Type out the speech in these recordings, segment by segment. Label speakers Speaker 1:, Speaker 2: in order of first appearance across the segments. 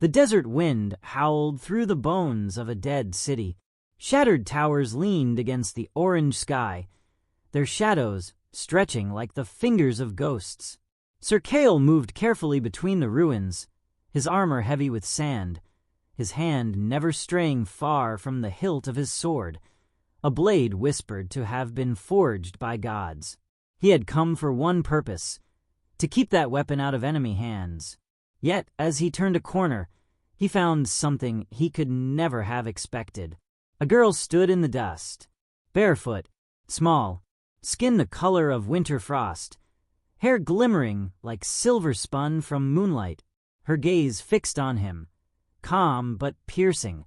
Speaker 1: The desert wind howled through the bones of a dead city. Shattered towers leaned against the orange sky, their shadows stretching like the fingers of ghosts. Sir Kale moved carefully between the ruins, his armor heavy with sand, his hand never straying far from the hilt of his sword, a blade whispered to have been forged by gods. He had come for one purpose, to keep that weapon out of enemy hands. Yet, as he turned a corner, he found something he could never have expected. A girl stood in the dust, barefoot, small, skin the color of winter frost, hair glimmering like silver spun from moonlight, her gaze fixed on him, calm but piercing,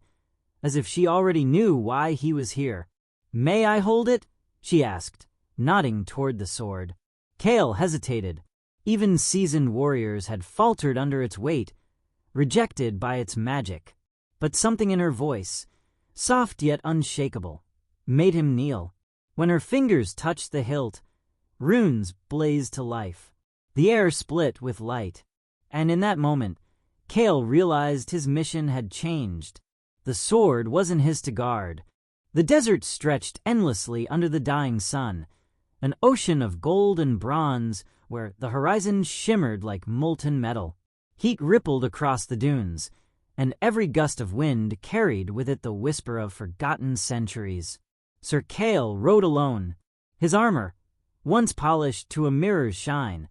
Speaker 1: as if she already knew why he was here. "May I hold it?" she asked, nodding toward the sword. Kale hesitated. Even seasoned warriors had faltered under its weight, rejected by its magic. But something in her voice, soft yet unshakable, made him kneel. When her fingers touched the hilt, runes blazed to life. The air split with light, and in that moment, Kale realized his mission had changed. The sword wasn't his to guard. The desert stretched endlessly under the dying sun, an ocean of gold and bronze where the horizon shimmered like molten metal. Heat rippled across the dunes, and every gust of wind carried with it the whisper of forgotten centuries. Sir Kale rode alone. His armor, once polished to a mirror's shine,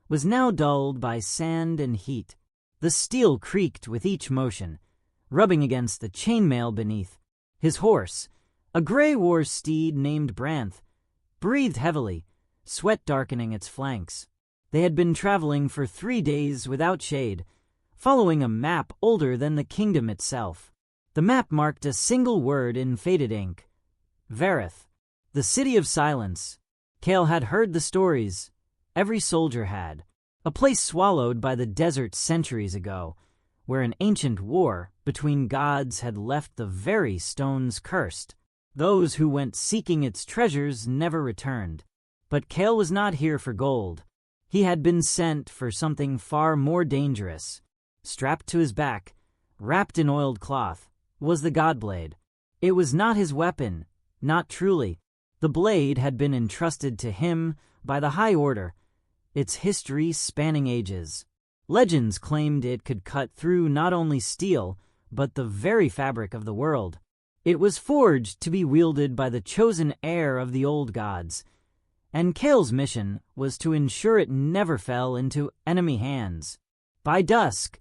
Speaker 1: was now dulled by sand and heat. The steel creaked with each motion, rubbing against the chainmail beneath. His horse, a gray war steed named Branth, breathed heavily, sweat darkening its flanks. They had been traveling for 3 days without shade, following a map older than the kingdom itself. The map marked a single word in faded ink: Vareth, the city of silence. Kale had heard the stories. Every soldier had. A place swallowed by the desert centuries ago, where an ancient war between gods had left the very stones cursed. Those who went seeking its treasures never returned. But Kale was not here for gold. He had been sent for something far more dangerous. Strapped to his back, wrapped in oiled cloth, was the Godblade. It was not his weapon, not truly. The blade had been entrusted to him by the High Order, its history spanning ages. Legends claimed it could cut through not only steel, but the very fabric of the world. It was forged to be wielded by the chosen heir of the old gods, and Kale's mission was to ensure it never fell into enemy hands. By dusk,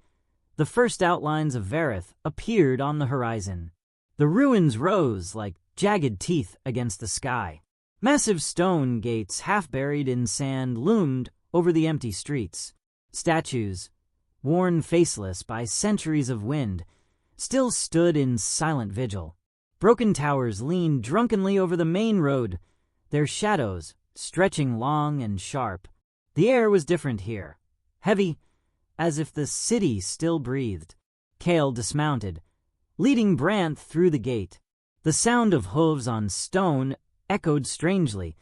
Speaker 1: the first outlines of Vareth appeared on the horizon. The ruins rose like jagged teeth against the sky. Massive stone gates, half buried in sand, loomed over the empty streets. Statues, worn faceless by centuries of wind, still stood in silent vigil. Broken towers leaned drunkenly over the main road, their shadows stretching long and sharp. The air was different here, heavy, as if the city still breathed. Kale dismounted, leading Branth through the gate. The sound of hooves on stone echoed strangely,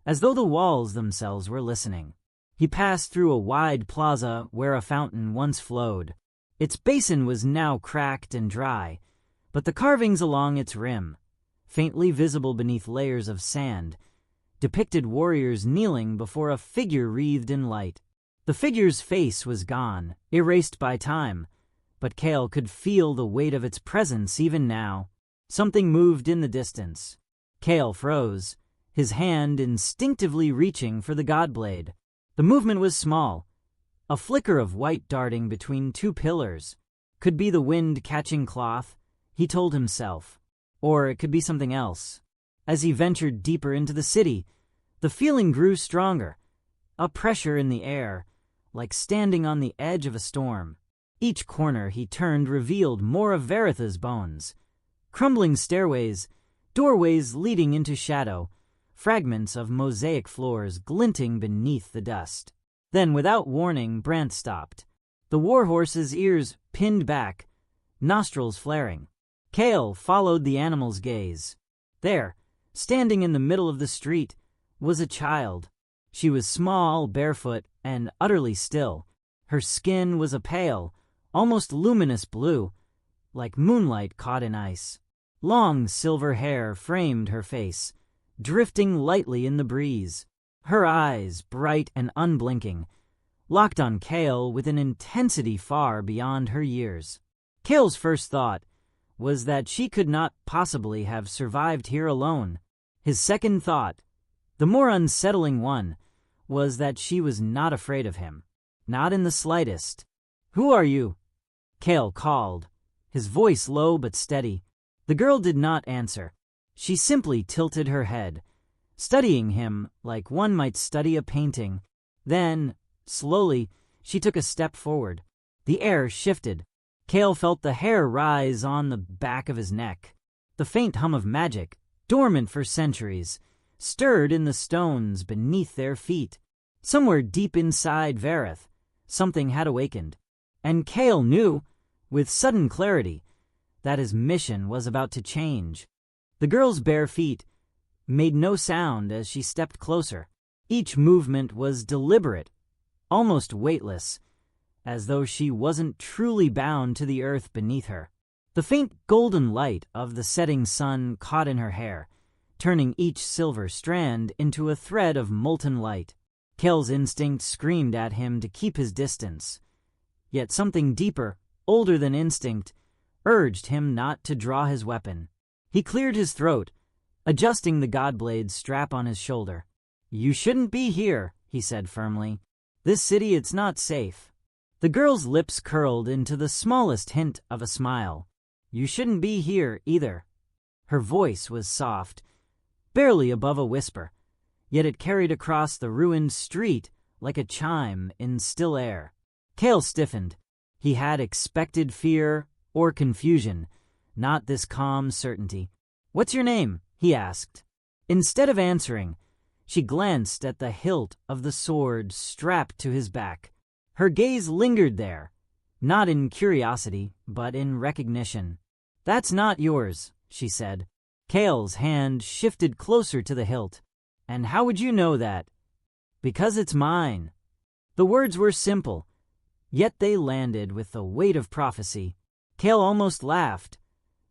Speaker 1: as though the walls themselves were listening. He passed through a wide plaza where a fountain once flowed. Its basin was now cracked and dry, but the carvings along its rim, faintly visible beneath layers of sand, depicted warriors kneeling before a figure wreathed in light. The figure's face was gone, erased by time, but Kale could feel the weight of its presence even now. Something moved in the distance. Kale froze, his hand instinctively reaching for the Godblade. The movement was small, a flicker of white darting between two pillars. Could be the wind catching cloth, he told himself, or it could be something else. As he ventured deeper into the city, the feeling grew stronger, a pressure in the air, like standing on the edge of a storm. Each corner he turned revealed more of Varetha's bones. Crumbling stairways, doorways leading into shadow, fragments of mosaic floors glinting beneath the dust. Then, without warning, Branth stopped, the warhorse's ears pinned back, nostrils flaring. Kale followed the animal's gaze. There, standing in the middle of the street, was a child. She was small, barefoot, and utterly still. Her skin was a pale, almost luminous blue, like moonlight caught in ice. Long silver hair framed her face, drifting lightly in the breeze. Her eyes, bright and unblinking, locked on Kale with an intensity far beyond her years. Kale's first thought was that she could not possibly have survived here alone. His second thought, the more unsettling one, was that she was not afraid of him. Not in the slightest. "Who are you?" Kale called, his voice low but steady. The girl did not answer. She simply tilted her head, studying him like one might study a painting. Then, slowly, she took a step forward. The air shifted. Kale felt the hair rise on the back of his neck. The faint hum of magic, dormant for centuries, stirred in the stones beneath their feet. Somewhere deep inside Vareth, something had awakened. And Kale knew, with sudden clarity, that his mission was about to change. The girl's bare feet made no sound as she stepped closer. Each movement was deliberate, almost weightless, as though she wasn't truly bound to the earth beneath her. The faint golden light of the setting sun caught in her hair, turning each silver strand into a thread of molten light. Kale's instinct screamed at him to keep his distance. Yet something deeper, older than instinct, urged him not to draw his weapon. He cleared his throat, adjusting the godblade's strap on his shoulder. "You shouldn't be here," he said firmly. "This city, it's not safe." The girl's lips curled into the smallest hint of a smile. "You shouldn't be here either." Her voice was soft, barely above a whisper, yet it carried across the ruined street like a chime in still air. Kale stiffened. He had expected fear or confusion, not this calm certainty. "What's your name?" he asked. Instead of answering, she glanced at the hilt of the sword strapped to his back. Her gaze lingered there, not in curiosity, but in recognition. "That's not yours," she said. Kale's hand shifted closer to the hilt. "And how would you know that?" "Because it's mine." The words were simple, yet they landed with the weight of prophecy. Kale almost laughed,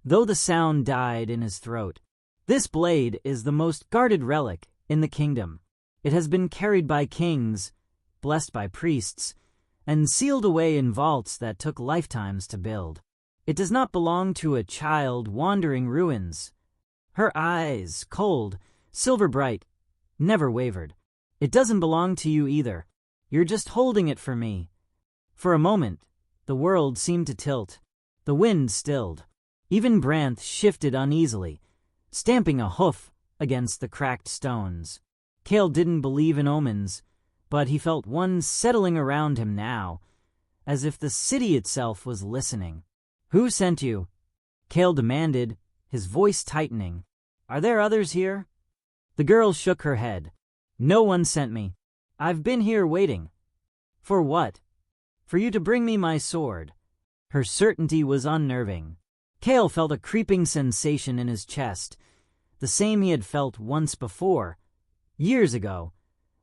Speaker 1: though the sound died in his throat. "This blade is the most guarded relic in the kingdom. It has been carried by kings, blessed by priests, and sealed away in vaults that took lifetimes to build. It does not belong to a child wandering ruins." Her eyes, cold, silver bright, never wavered. "It doesn't belong to you either. You're just holding it for me." For a moment, the world seemed to tilt. The wind stilled. Even Branth shifted uneasily, stamping a hoof against the cracked stones. Kale didn't believe in omens, but he felt one settling around him now, as if the city itself was listening. "Who sent you?" Kale demanded, his voice tightening. "Are there others here?" The girl shook her head. "No one sent me. I've been here waiting." "For what?" "For you to bring me my sword." Her certainty was unnerving. Kale felt a creeping sensation in his chest, the same he had felt once before, years ago,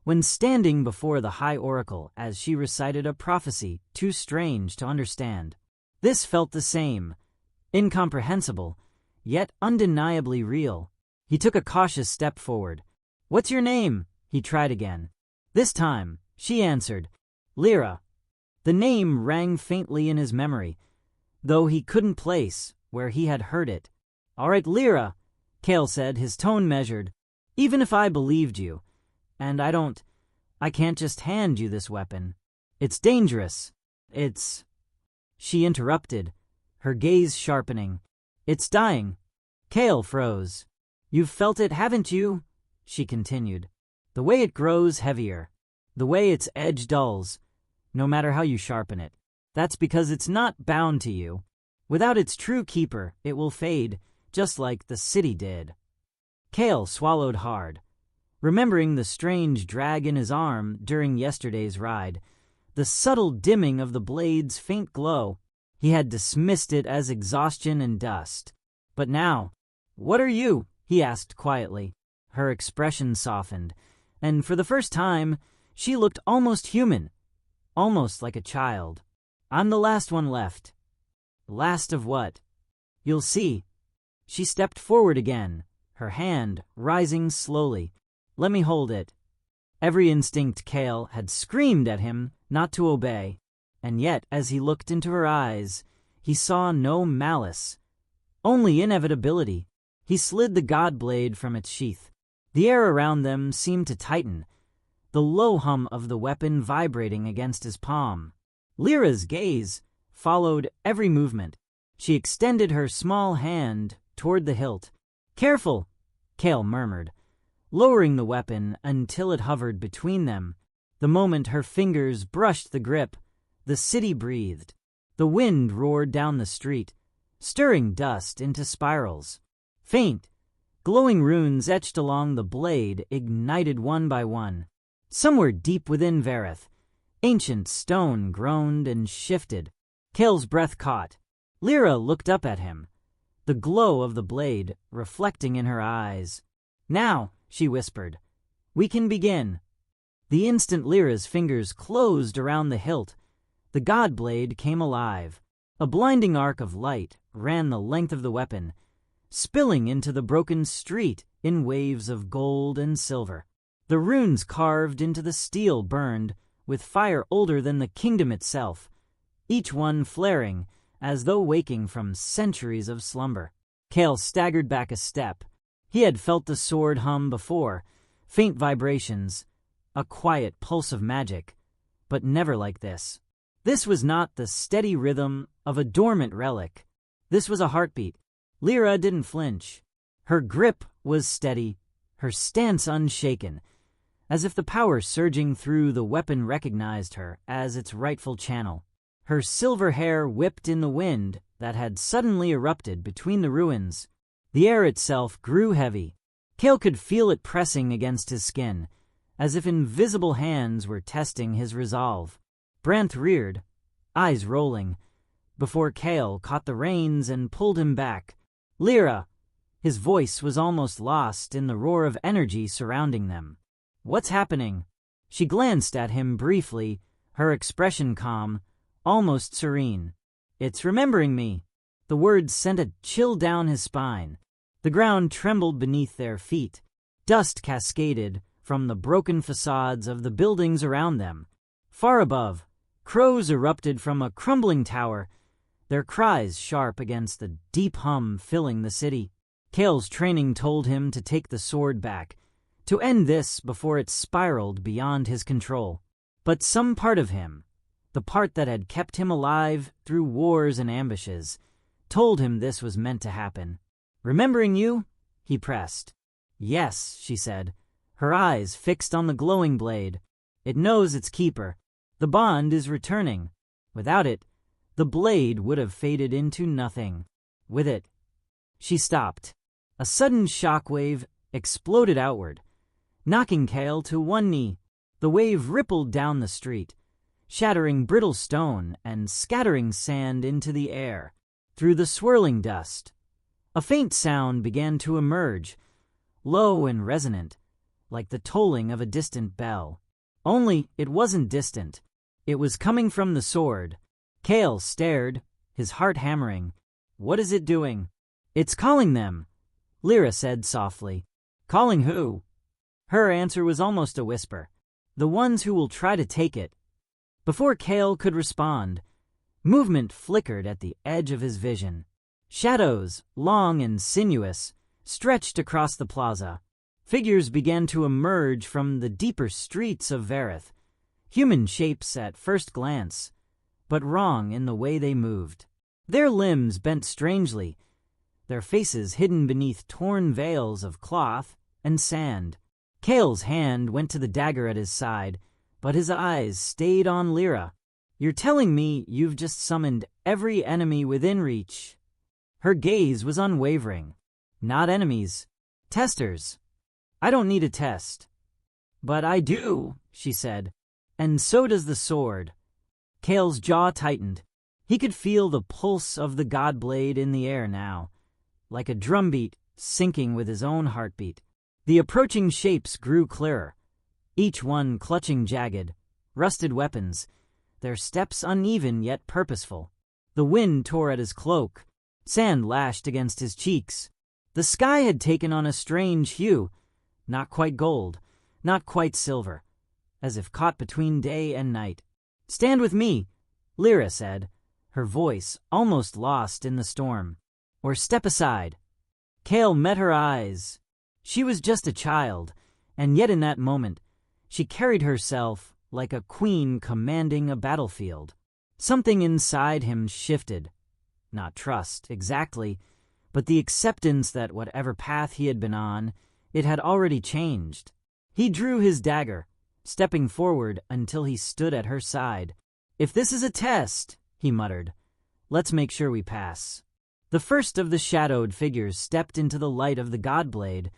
Speaker 1: when standing before the High Oracle as she recited a prophecy too strange to understand. This felt the same, incomprehensible, yet undeniably real. He took a cautious step forward. "What's your name?" he tried again. This time, she answered, "Lyra." The name rang faintly in his memory, though he couldn't place where he had heard it. "All right, Lyra," Kale said, his tone measured. "Even if I believed you, and I can't just hand you this weapon. It's dangerous. It's—" She interrupted, her gaze sharpening. "It's dying." Kale froze. "You've felt it, haven't you?" she continued. "The way it grows heavier, the way its edge dulls, no matter how you sharpen it. That's because it's not bound to you. Without its true keeper, it will fade, just like the city did." Kale swallowed hard, remembering the strange drag in his arm during yesterday's ride, the subtle dimming of the blade's faint glow. He had dismissed it as exhaustion and dust. But now, "What are you?" he asked quietly. Her expression softened, and for the first time, she looked almost human, almost like a child. I'm the last one left. Last of what? You'll see. She stepped forward again, her hand rising slowly. Let me hold it. Every instinct Kale had screamed at him not to obey, and yet as he looked into her eyes, he saw no malice, only inevitability. He slid the god blade from its sheath. The air around them seemed to tighten, the low hum of the weapon vibrating against his palm. Lyra's gaze followed every movement. She extended her small hand toward the hilt. Careful, Kale murmured, lowering the weapon until it hovered between them. The moment her fingers brushed the grip, the city breathed. The wind roared down the street, stirring dust into spirals. Faint, glowing runes etched along the blade ignited one by one. Somewhere deep within Vareth, ancient stone groaned and shifted. Kale's breath caught. Lyra looked up at him, the glow of the blade reflecting in her eyes. Now, she whispered, we can begin. The instant Lyra's fingers closed around the hilt, the god blade came alive. A blinding arc of light ran the length of the weapon, spilling into the broken street in waves of gold and silver. The runes carved into the steel burned with fire older than the kingdom itself, each one flaring as though waking from centuries of slumber. Kale staggered back a step. He had felt the sword hum before, faint vibrations, a quiet pulse of magic, but never like this. This was not the steady rhythm of a dormant relic. This was a heartbeat. Lyra didn't flinch. Her grip was steady, her stance unshaken, as if the power surging through the weapon recognized her as its rightful channel. Her silver hair whipped in the wind that had suddenly erupted between the ruins. The air itself grew heavy. Kale could feel it pressing against his skin, as if invisible hands were testing his resolve. Brant reared, eyes rolling, before Kale caught the reins and pulled him back. Lyra! His voice was almost lost in the roar of energy surrounding them. What's happening? She glanced at him briefly, her expression calm, almost serene. It's remembering me. The words sent a chill down his spine. The ground trembled beneath their feet. Dust cascaded from the broken facades of the buildings around them. Far above, crows erupted from a crumbling tower, their cries sharp against the deep hum filling the city. Kale's training told him to take the sword back, to end this before it spiraled beyond his control. But some part of him, the part that had kept him alive through wars and ambushes, told him this was meant to happen. Remembering you? He pressed. Yes, she said, her eyes fixed on the glowing blade. It knows its keeper. The bond is returning. Without it, the blade would have faded into nothing. With it, she stopped. A sudden shockwave exploded outward, knocking Kale to one knee. The wave rippled down the street, shattering brittle stone and scattering sand into the air. Through the swirling dust, a faint sound began to emerge, low and resonant, like the tolling of a distant bell. Only it wasn't distant. It was coming from the sword. Kale stared, his heart hammering. What is it doing? It's calling them, Lyra said softly. Calling who? Her answer was almost a whisper. The ones who will try to take it. Before Kale could respond, movement flickered at the edge of his vision. Shadows, long and sinuous, stretched across the plaza. Figures began to emerge from the deeper streets of Vareth. Human shapes at first glance, but wrong in the way they moved. Their limbs bent strangely, their faces hidden beneath torn veils of cloth and sand. Kale's hand went to the dagger at his side, but his eyes stayed on Lyra. You're telling me you've just summoned every enemy within reach? Her gaze was unwavering. Not enemies, testers. I don't need a test. But I do, she said. And so does the sword. Kale's jaw tightened. He could feel the pulse of the god blade in the air now, like a drumbeat syncing with his own heartbeat. The approaching shapes grew clearer, each one clutching jagged, rusted weapons, their steps uneven yet purposeful. The wind tore at his cloak, sand lashed against his cheeks. The sky had taken on a strange hue, not quite gold, not quite silver, as if caught between day and night. "Stand with me," Lyra said, her voice almost lost in the storm. "Or step aside." Cale met her eyes. She was just a child, and yet in that moment, she carried herself like a queen commanding a battlefield. Something inside him shifted. Not trust, exactly, but the acceptance that whatever path he had been on, it had already changed. He drew his dagger, stepping forward until he stood at her side. "If this is a test," he muttered, "let's make sure we pass." The first of the shadowed figures stepped into the light of the Godblade,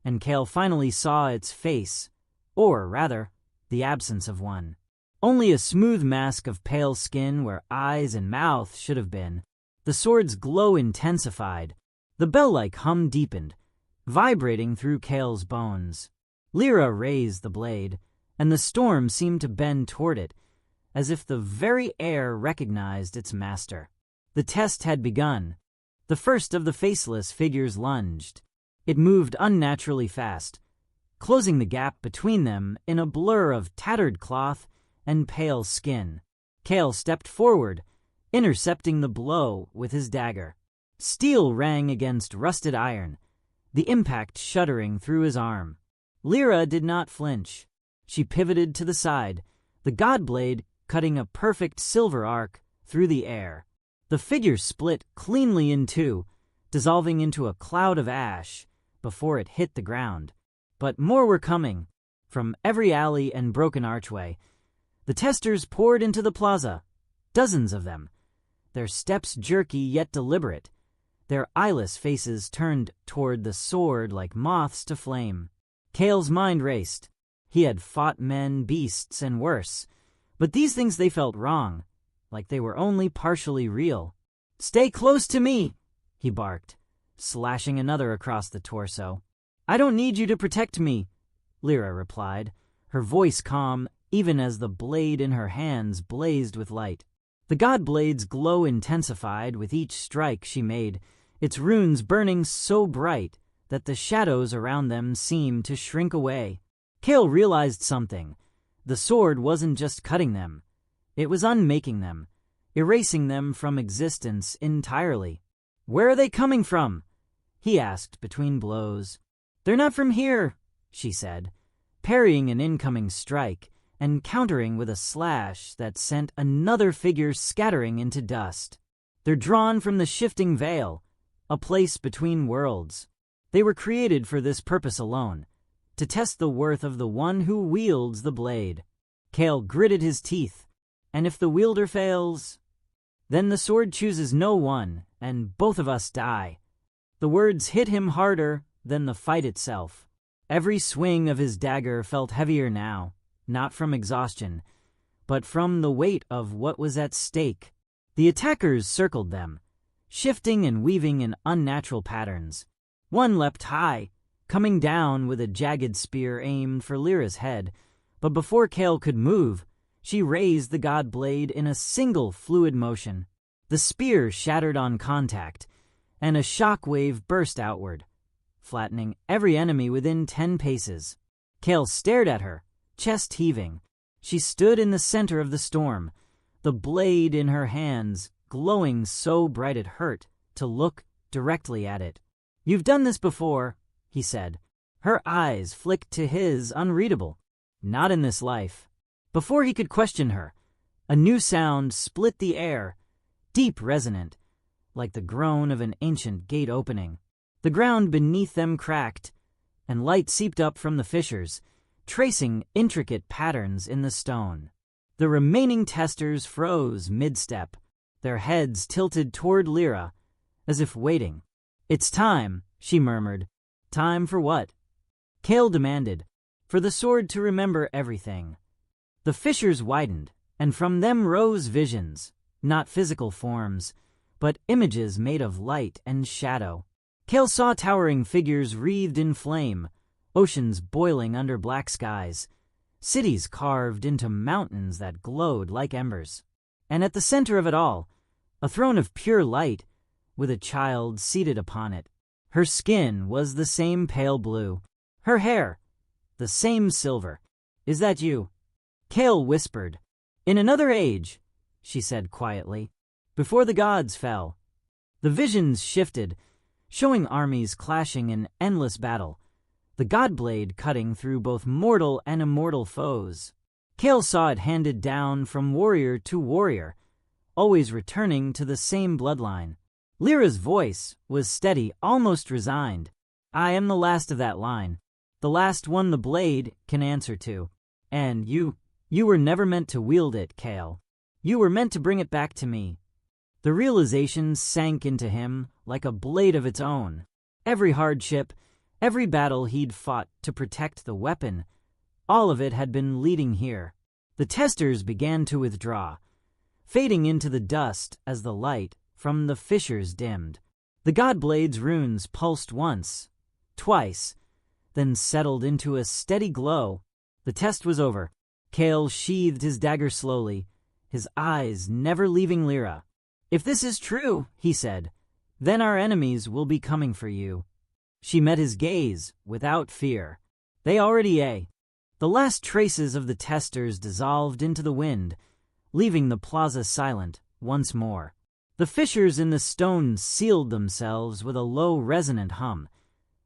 Speaker 1: and Cale finally saw its face, or rather, the absence of one. Only a smooth mask of pale skin where eyes and mouth should have been. The sword's glow intensified. The bell-like hum deepened, vibrating through Cale's bones. Lyra raised the blade, and the storm seemed to bend toward it, as if the very air recognized its master. The test had begun. The first of the faceless figures lunged. It moved unnaturally fast, closing the gap between them in a blur of tattered cloth and pale skin. Cale stepped forward, intercepting the blow with his dagger. Steel rang against rusted iron, the impact shuddering through his arm. Lyra did not flinch. She pivoted to the side, the Godblade cutting a perfect silver arc through the air. The figure split cleanly in two, dissolving into a cloud of ash before it hit the ground. But more were coming. From every alley and broken archway, the testers poured into the plaza, dozens of them, their steps jerky yet deliberate, their eyeless faces turned toward the sword like moths to flame. Cale's mind raced. He had fought men, beasts, and worse, but these things they felt wrong, like they were only partially real. "Stay close to me," he barked, slashing another across the torso. "I don't need you to protect me," Lyra replied, her voice calm even as the blade in her hands blazed with light. The Godblade's glow intensified with each strike she made, its runes burning so bright that the shadows around them seemed to shrink away. Cale realized something. The sword wasn't just cutting them. It was unmaking them, erasing them from existence entirely. "Where are they coming from?" he asked between blows. "They're not from here," she said, parrying an incoming strike and countering with a slash that sent another figure scattering into dust. "They're drawn from the shifting veil, a place between worlds. They were created for this purpose alone, to test the worth of the one who wields the blade." Cale gritted his teeth. "And if the wielder fails, then the sword chooses no one, and both of us die." The words hit him harder than the fight itself. Every swing of his dagger felt heavier now, not from exhaustion, but from the weight of what was at stake. The attackers circled them, shifting and weaving in unnatural patterns. One leapt high, coming down with a jagged spear aimed for Lyra's head, but before Cale could move, she raised the Godblade in a single fluid motion. The spear shattered on contact, and a shockwave burst outward, flattening every enemy within 10 paces. Cale stared at her, chest heaving. She stood in the center of the storm, the blade in her hands glowing so bright it hurt to look directly at it. "You've done this before," he said. Her eyes flicked to his, unreadable. "Not in this life." Before he could question her, a new sound split the air, deep resonant, like the groan of an ancient gate opening. The ground beneath them cracked, and light seeped up from the fissures, tracing intricate patterns in the stone. The remaining testers froze mid-step, their heads tilted toward Lyra, as if waiting. "It's time," she murmured. "Time for what?" Cale demanded. "For the sword to remember everything." The fissures widened, and from them rose visions, not physical forms, but images made of light and shadow. Cale saw towering figures wreathed in flame, oceans boiling under black skies, cities carved into mountains that glowed like embers. And at the center of it all, a throne of pure light with a child seated upon it. Her skin was the same pale blue, her hair the same silver. "Is that you?" Kale whispered. "In another age," she said quietly, "before the gods fell." The visions shifted, showing armies clashing in endless battle, the godblade cutting through both mortal and immortal foes. Kale saw it handed down from warrior to warrior, always returning to the same bloodline. Lyra's voice was steady, almost resigned. "I am the last of that line, the last one the blade can answer to. And you were never meant to wield it, Kale. You were meant to bring it back to me." The realization sank into him like a blade of its own. Every hardship, every battle he'd fought to protect the weapon, all of it had been leading here. The testers began to withdraw, fading into the dust as the light from the fissures dimmed. The Godblade's runes pulsed once, twice, then settled into a steady glow. The test was over. Kale sheathed his dagger slowly, his eyes never leaving Lyra. "If this is true," he said, "then our enemies will be coming for you." She met his gaze without fear. "They already." The last traces of the testers dissolved into the wind, leaving the plaza silent once more. The fissures in the stone sealed themselves with a low resonant hum,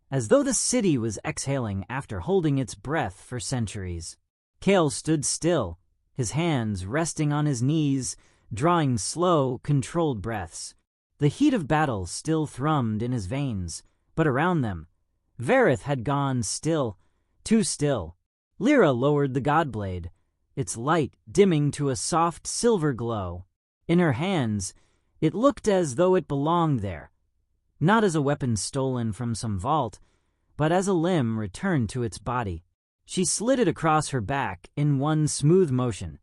Speaker 1: as though the city was exhaling after holding its breath for centuries. Kale stood still, his hands resting on his knees, drawing slow, controlled breaths. The heat of battle still thrummed in his veins, but around them, Vareth had gone still, too still. Lyra lowered the Godblade, its light dimming to a soft silver glow. In her hands, it looked as though it belonged there, not as a weapon stolen from some vault, but as a limb returned to its body. She slid it across her back in one smooth motion,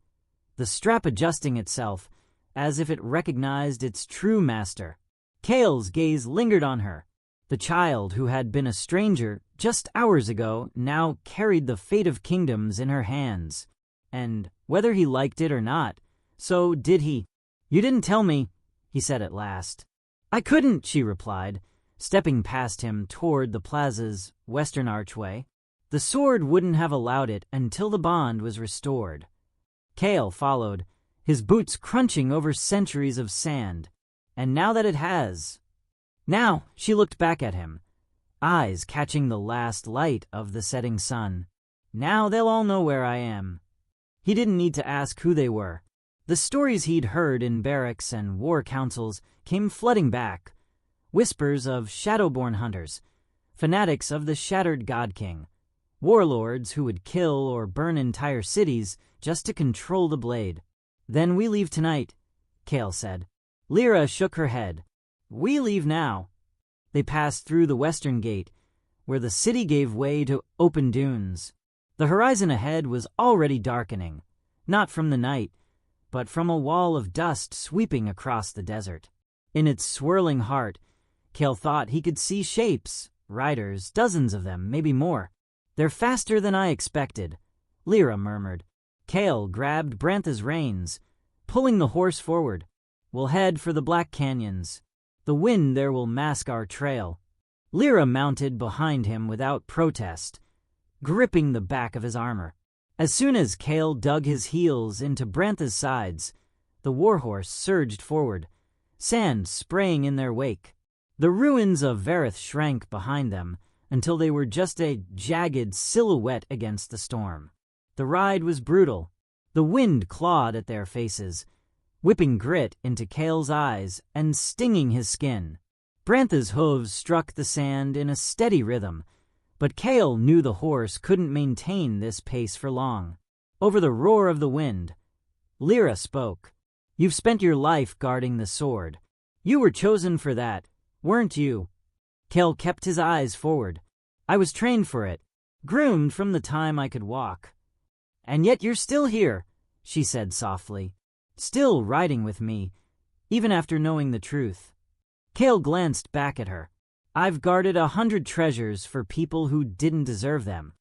Speaker 1: the strap adjusting itself as if it recognized its true master. Kale's gaze lingered on her. The child who had been a stranger just hours ago now carried the fate of kingdoms in her hands. And whether he liked it or not, so did he. "You didn't tell me," he said at last. "I couldn't," she replied, stepping past him toward the plaza's western archway. The sword wouldn't have allowed it until the bond was restored. Kale followed, his boots crunching over centuries of sand. "And now that it has..." Now she looked back at him, eyes catching the last light of the setting sun. "Now they'll all know where I am." He didn't need to ask who they were. The stories he'd heard in barracks and war councils came flooding back. Whispers of shadowborn hunters, fanatics of the shattered God King, warlords who would kill or burn entire cities just to control the blade. "Then we leave tonight," Kale said. Lyra shook her head. "We leave now." They passed through the western gate, where the city gave way to open dunes. The horizon ahead was already darkening, not from the night, but from a wall of dust sweeping across the desert. In its swirling heart, Kale thought he could see shapes, riders, dozens of them, maybe more. "They're faster than I expected," Lyra murmured. Kale grabbed Brantha's reins, pulling the horse forward. "We'll head for the Black Canyons. The wind there will mask our trail." Lyra mounted behind him without protest, gripping the back of his armor. As soon as Kale dug his heels into Brantha's sides, the warhorse surged forward, sand spraying in their wake. The ruins of Vareth shrank behind them until they were just a jagged silhouette against the storm. The ride was brutal. The wind clawed at their faces, whipping grit into Kale's eyes and stinging his skin. Brantha's hooves struck the sand in a steady rhythm, but Kale knew the horse couldn't maintain this pace for long. Over the roar of the wind, Lyra spoke. "You've spent your life guarding the sword. You were chosen for that, weren't you?" Kale kept his eyes forward. "I was trained for it, groomed from the time I could walk." "And yet you're still here," she said softly. "Still riding with me, even after knowing the truth." Kale glanced back at her. "I've guarded 100 treasures for people who didn't deserve them.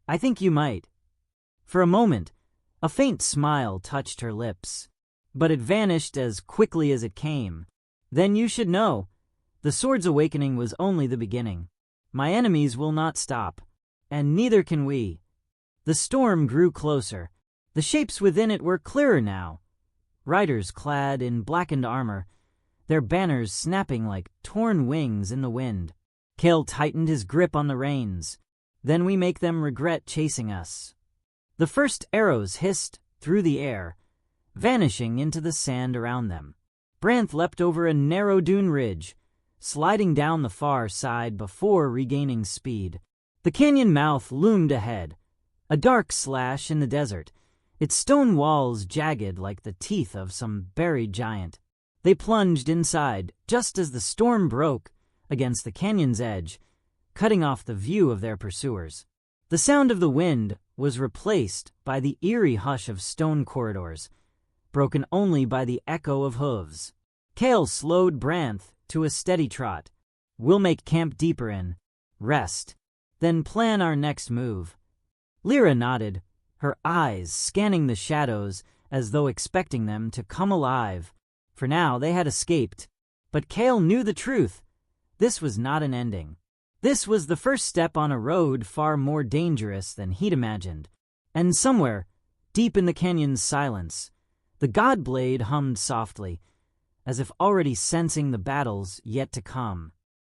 Speaker 1: I think you might." For a moment, a faint smile touched her lips, but it vanished as quickly as it came. Then you should know, the sword's awakening was only the beginning. My enemies will not stop, and neither can we. The storm grew closer. The shapes within it were clearer now. Riders clad in blackened armor, their banners snapping like torn wings in the wind. Kale tightened his grip on the reins. Then we make them regret chasing us. The first arrows hissed through the air, vanishing into the sand around them. Branth leapt over a narrow dune ridge, sliding down the far side before regaining speed. The canyon mouth loomed ahead, a dark slash in the desert, its stone walls jagged like the teeth of some buried giant. They plunged inside just as the storm broke against the canyon's edge, cutting off the view of their pursuers. The sound of the wind was replaced by the eerie hush of stone corridors, broken only by the echo of hooves. Kale slowed Branth to a steady trot. We'll make camp deeper in, rest, then plan our next move. Lyra nodded, her eyes scanning the shadows as though expecting them to come alive. For now they had escaped, but Kale knew the truth. This was not an ending. This was the first step on a road far more dangerous than he'd imagined. And somewhere, deep in the canyon's silence, the God Blade hummed softly, as if already sensing the battles yet to come.